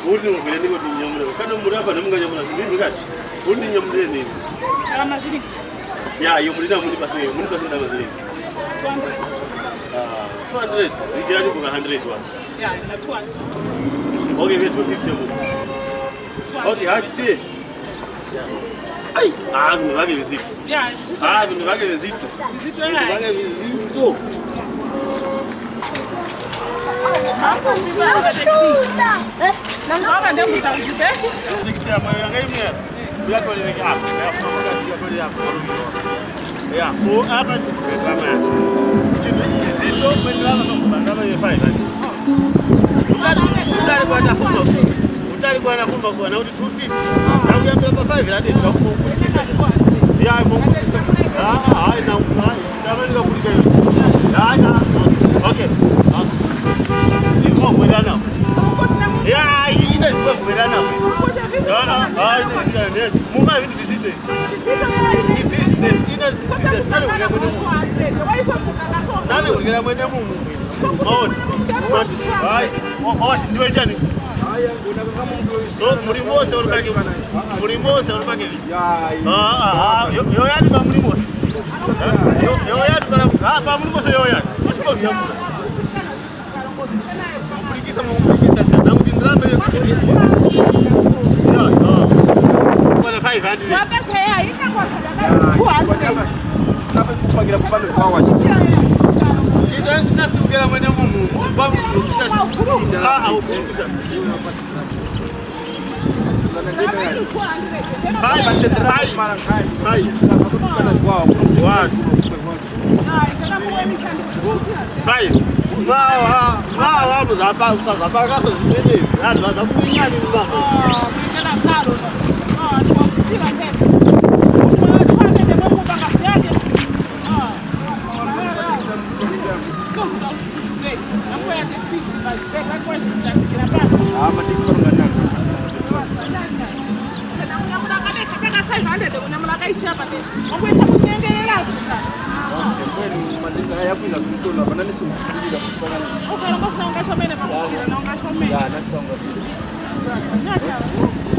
Uri nguvile niko tinyamule. Kana muraba namunganyamula ndimi kati. Uri nyamule nini? Amazili. Ya, yo mulina muni pase na mazili. 200. Igirani kwa 100 wa. Ya, na 200. Okay, we 250 mu. Okay, hati. Ai, vage vizito. Ya, vage vizito. Vizito na. Vage vizito. Nanga ndio mtakujibeki. Nikisema moyo wangu mwenyewe. Bila tuelekea hapo. Ya, so hapa kama chini zito mwenyewe kama hiyo faida. Utari kwa nafumba kwa na uti 250. Na ukiambia kwa 5 hadi tutakukuliza. Ya Mungu. Na kama ni kukuliza hiyo. Ya. Okay. Ndio mwendana. Ya, ina kwa mwendana. Muma vitu visite. Ni business ina business. Nani ulikana mwende mumu. Maoni. Hai. Oshi ndio jani. So murimose urubage. Murimose urubage. Yo yani ba murimose. Yo yani ba murimose yo yani. Usipo vyamura. Mulikiza shana mtindrambe yo kishindi hizi. Ya. Kwa 500. Baba kaya ina kwa sadaka 200. Kama kupagira kupande kwa washi. Iza nasi ugera mwene mumu. Babu kushasha. Au kurusha. Okay,